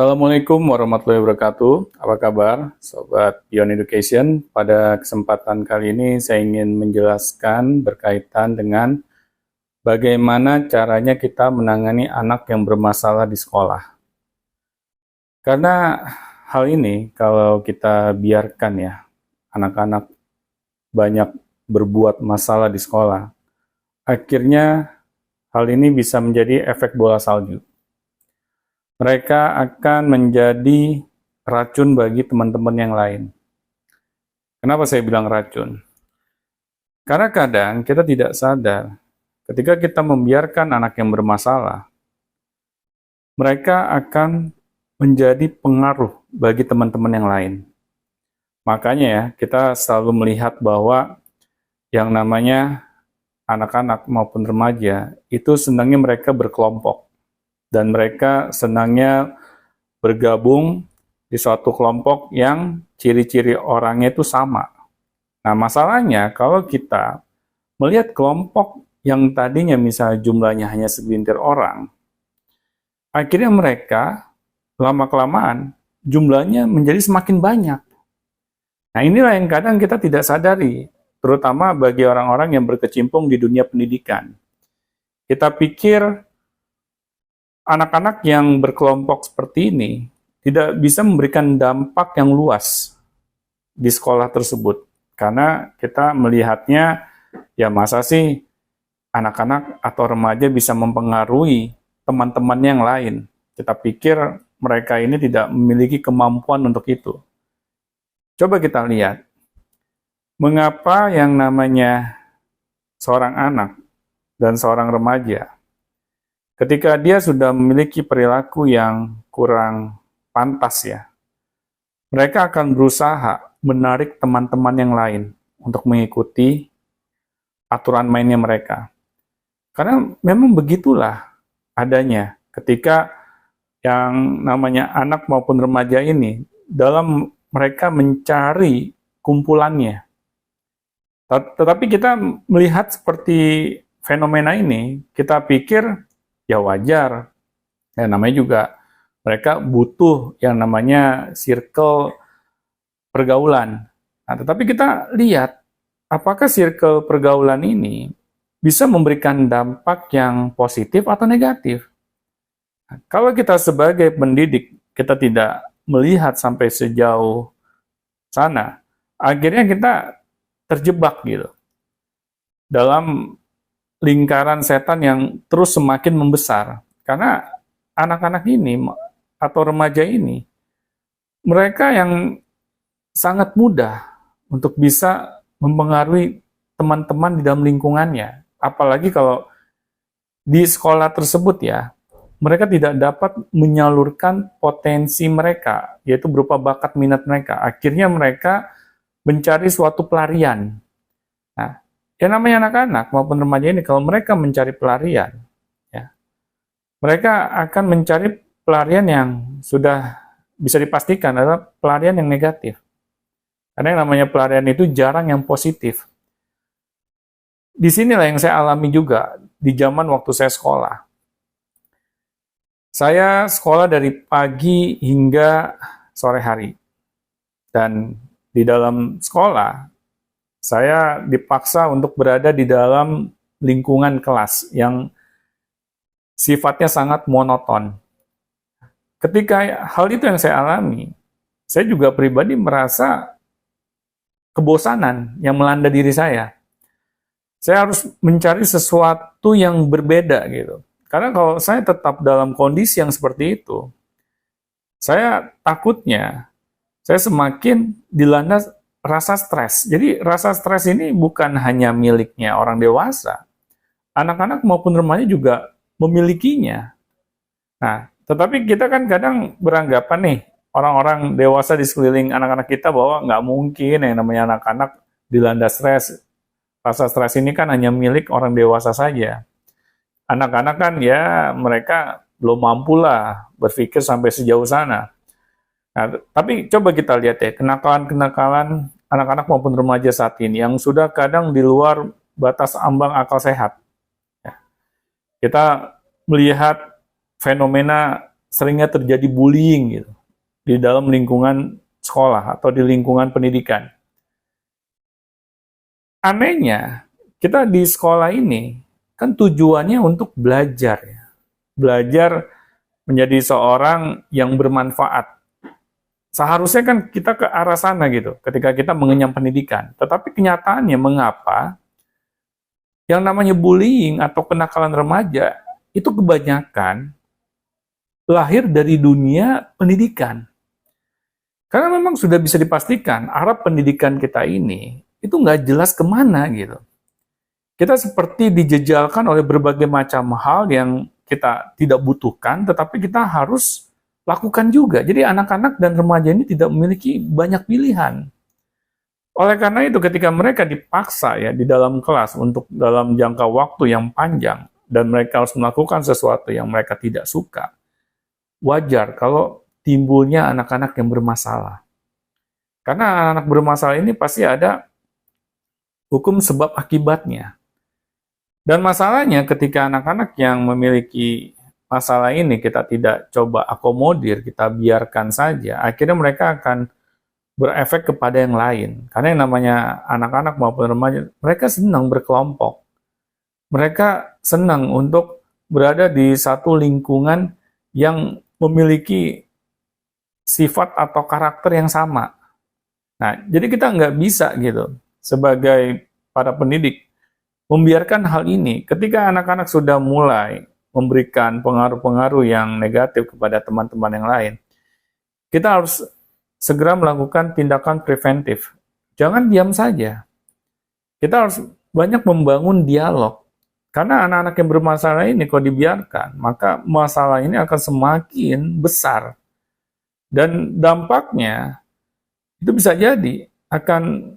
Assalamualaikum warahmatullahi wabarakatuh. Apa kabar, Sobat Beyond Education? Pada kesempatan kali ini saya ingin menjelaskan berkaitan dengan bagaimana caranya kita menangani anak yang bermasalah di sekolah. Karena hal ini kalau kita biarkan ya, anak-anak banyak berbuat masalah di sekolah, akhirnya hal ini bisa menjadi efek bola salju. Mereka akan menjadi racun bagi teman-teman yang lain. Kenapa saya bilang racun? Karena kadang kita tidak sadar, ketika kita membiarkan anak yang bermasalah, mereka akan menjadi pengaruh bagi teman-teman yang lain. Makanya ya, kita selalu melihat bahwa yang namanya anak-anak maupun remaja, itu senangnya mereka berkelompok. Dan mereka senangnya bergabung di suatu kelompok yang ciri-ciri orangnya itu sama. Nah, masalahnya kalau kita melihat kelompok yang tadinya misalnya jumlahnya hanya segelintir orang, akhirnya mereka lama-kelamaan jumlahnya menjadi semakin banyak. Nah, inilah yang kadang kita tidak sadari, terutama bagi orang-orang yang berkecimpung di dunia pendidikan. Kita pikir anak-anak yang berkelompok seperti ini tidak bisa memberikan dampak yang luas di sekolah tersebut. Karena kita melihatnya, ya masa sih anak-anak atau remaja bisa mempengaruhi teman-teman yang lain. Kita pikir mereka ini tidak memiliki kemampuan untuk itu. Coba kita lihat, mengapa yang namanya seorang anak dan seorang remaja, ketika dia sudah memiliki perilaku yang kurang pantas ya, mereka akan berusaha menarik teman-teman yang lain untuk mengikuti aturan mainnya mereka. Karena memang begitulah adanya ketika yang namanya anak maupun remaja ini dalam mereka mencari kumpulannya. Tetapi kita melihat seperti fenomena ini, kita pikir ya wajar. Ya, namanya juga mereka butuh yang namanya circle pergaulan. Nah, tetapi kita lihat apakah circle pergaulan ini bisa memberikan dampak yang positif atau negatif. Nah, kalau kita sebagai pendidik kita tidak melihat sampai sejauh sana, akhirnya kita terjebak gitu dalam lingkaran setan yang terus semakin membesar. Karena anak-anak ini atau remaja ini, mereka yang sangat mudah untuk bisa mempengaruhi teman-teman di dalam lingkungannya. Apalagi kalau di sekolah tersebut ya, mereka tidak dapat menyalurkan potensi mereka, yaitu berupa bakat minat mereka. Akhirnya mereka mencari suatu pelarian. Nah, yang namanya anak-anak maupun remaja ini, kalau mereka mencari pelarian, ya, mereka akan mencari pelarian yang sudah bisa dipastikan adalah pelarian yang negatif. Karena yang namanya pelarian itu jarang yang positif. Disinilah yang saya alami juga di zaman waktu saya sekolah. Saya sekolah dari pagi hingga sore hari. Dan di dalam sekolah, saya dipaksa untuk berada di dalam lingkungan kelas yang sifatnya sangat monoton. Ketika hal itu yang saya alami, saya juga pribadi merasa kebosanan yang melanda diri saya. Saya harus mencari sesuatu yang berbeda gitu. Karena kalau saya tetap dalam kondisi yang seperti itu, saya takutnya saya semakin dilanda rasa stres. Jadi rasa stres ini bukan hanya miliknya orang dewasa. Anak-anak maupun remaja juga memilikinya. Nah, tetapi kita kan kadang beranggapan nih, orang-orang dewasa di sekeliling anak-anak kita bahwa nggak mungkin yang namanya anak-anak dilanda stres. Rasa stres ini kan hanya milik orang dewasa saja. Anak-anak kan ya mereka belum mampu lah berpikir sampai sejauh sana. Nah, tapi coba kita lihat ya, kenakalan-kenakalan anak-anak maupun remaja saat ini yang sudah kadang di luar batas ambang akal sehat. Ya. Kita melihat fenomena seringnya terjadi bullying gitu di dalam lingkungan sekolah atau di lingkungan pendidikan. Anehnya, kita di sekolah ini kan tujuannya untuk belajar ya. Belajar menjadi seorang yang bermanfaat. Seharusnya kan kita ke arah sana gitu ketika kita mengenyam pendidikan. Tetapi kenyataannya mengapa yang namanya bullying atau kenakalan remaja itu kebanyakan lahir dari dunia pendidikan. Karena memang sudah bisa dipastikan arah pendidikan kita ini itu nggak jelas kemana gitu. Kita seperti dijejalkan oleh berbagai macam hal yang kita tidak butuhkan, tetapi kita harus lakukan juga. Jadi anak-anak dan remaja ini tidak memiliki banyak pilihan. Oleh karena itu ketika mereka dipaksa ya di dalam kelas untuk dalam jangka waktu yang panjang dan mereka harus melakukan sesuatu yang mereka tidak suka, wajar kalau timbulnya anak-anak yang bermasalah. Karena anak-anak bermasalah ini pasti ada hukum sebab akibatnya. Dan masalahnya ketika anak-anak yang memiliki masalah ini kita tidak coba akomodir, kita biarkan saja, akhirnya mereka akan berefek kepada yang lain. Karena yang namanya anak-anak maupun remaja, mereka senang berkelompok. Mereka senang untuk berada di satu lingkungan yang memiliki sifat atau karakter yang sama. Nah, jadi kita nggak bisa gitu, sebagai para pendidik, membiarkan hal ini ketika anak-anak sudah mulai memberikan pengaruh-pengaruh yang negatif kepada teman-teman yang lain. Kita harus segera melakukan tindakan preventif. Jangan diam saja. Kita harus banyak membangun dialog. Karena anak-anak yang bermasalah ini kalau dibiarkan, maka masalah ini akan semakin besar. Dan dampaknya itu bisa jadi akan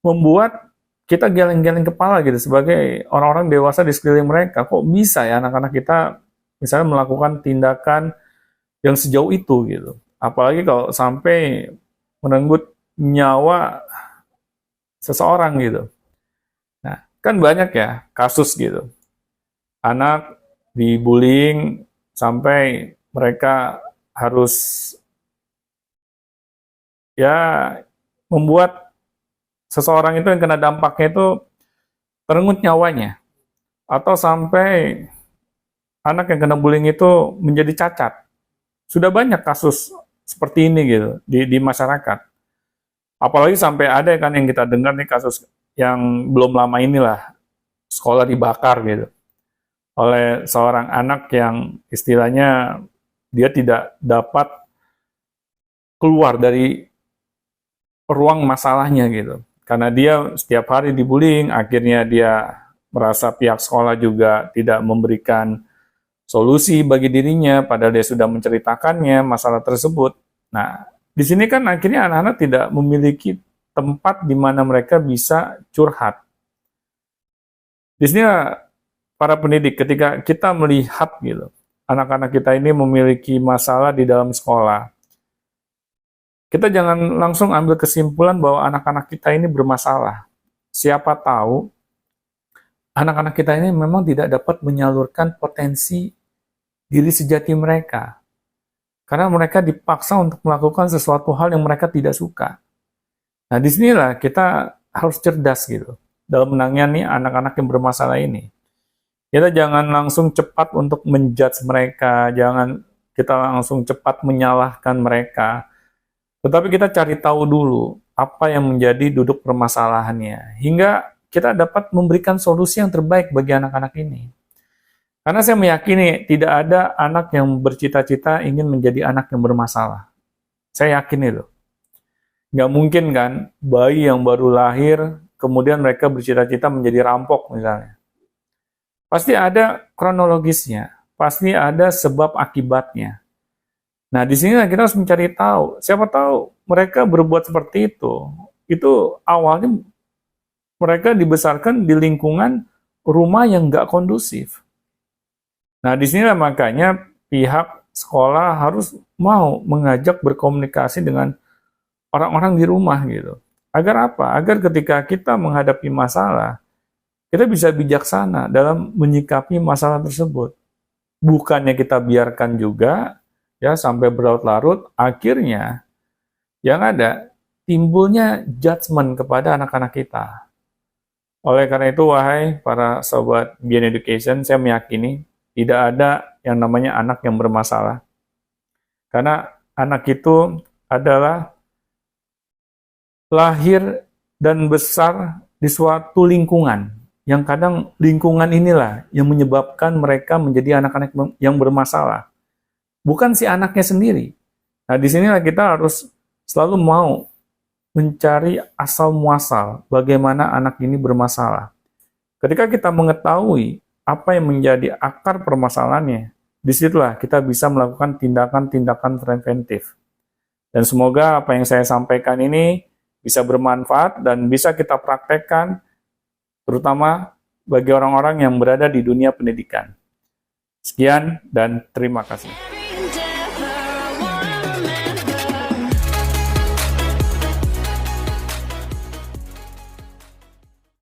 membuat kita geleng-geleng kepala gitu sebagai orang-orang dewasa di sekeliling mereka. Kok bisa ya anak-anak kita misalnya melakukan tindakan yang sejauh itu gitu. Apalagi kalau sampai merenggut nyawa seseorang gitu. Nah, kan banyak ya kasus gitu. Anak dibullying sampai mereka harus ya membuat seseorang itu yang kena dampaknya itu terenggut nyawanya. Atau sampai anak yang kena bullying itu menjadi cacat. Sudah banyak kasus seperti ini gitu di masyarakat. Apalagi sampai ada kan yang kita dengar nih kasus yang belum lama inilah, sekolah dibakar gitu. Oleh seorang anak yang istilahnya dia tidak dapat keluar dari ruang masalahnya gitu. Karena dia setiap hari dibullying, akhirnya dia merasa pihak sekolah juga tidak memberikan solusi bagi dirinya, padahal dia sudah menceritakannya masalah tersebut. Nah, di sini kan akhirnya anak-anak tidak memiliki tempat di mana mereka bisa curhat. Di sini para pendidik, ketika kita melihat gitu, anak-anak kita ini memiliki masalah di dalam sekolah, kita jangan langsung ambil kesimpulan bahwa anak-anak kita ini bermasalah. Siapa tahu anak-anak kita ini memang tidak dapat menyalurkan potensi diri sejati mereka. Karena mereka dipaksa untuk melakukan sesuatu hal yang mereka tidak suka. Nah, disinilah kita harus cerdas gitu dalam menangani anak-anak yang bermasalah ini. Kita jangan langsung cepat untuk menjudge mereka, jangan kita langsung cepat menyalahkan mereka. Tetapi kita cari tahu dulu apa yang menjadi duduk permasalahannya, hingga kita dapat memberikan solusi yang terbaik bagi anak-anak ini. Karena saya meyakini tidak ada anak yang bercita-cita ingin menjadi anak yang bermasalah. Saya yakin itu. Nggak mungkin kan bayi yang baru lahir, kemudian mereka bercita-cita menjadi rampok misalnya. Pasti ada kronologisnya, pasti ada sebab akibatnya. Nah, di sini kita harus mencari tahu. Siapa tahu mereka berbuat seperti itu awalnya mereka dibesarkan di lingkungan rumah yang nggak kondusif. Nah, di sinilah makanya pihak sekolah harus mau mengajak berkomunikasi dengan orang-orang di rumah gitu. Agar apa? Agar ketika kita menghadapi masalah, kita bisa bijaksana dalam menyikapi masalah tersebut. Bukannya kita biarkan juga ya sampai berlarut-larut, akhirnya yang ada timbulnya judgement kepada anak-anak kita. Oleh karena itu, wahai para sobat Beyond Education, saya meyakini tidak ada yang namanya anak yang bermasalah. Karena anak itu adalah lahir dan besar di suatu lingkungan, yang kadang lingkungan inilah yang menyebabkan mereka menjadi anak-anak yang bermasalah. Bukan si anaknya sendiri. Nah, disinilah kita harus selalu mau mencari asal muasal bagaimana anak ini bermasalah. Ketika kita mengetahui apa yang menjadi akar permasalahannya, disitulah kita bisa melakukan tindakan-tindakan preventif. Dan semoga apa yang saya sampaikan ini bisa bermanfaat dan bisa kita praktekkan, terutama bagi orang-orang yang berada di dunia pendidikan. Sekian dan terima kasih.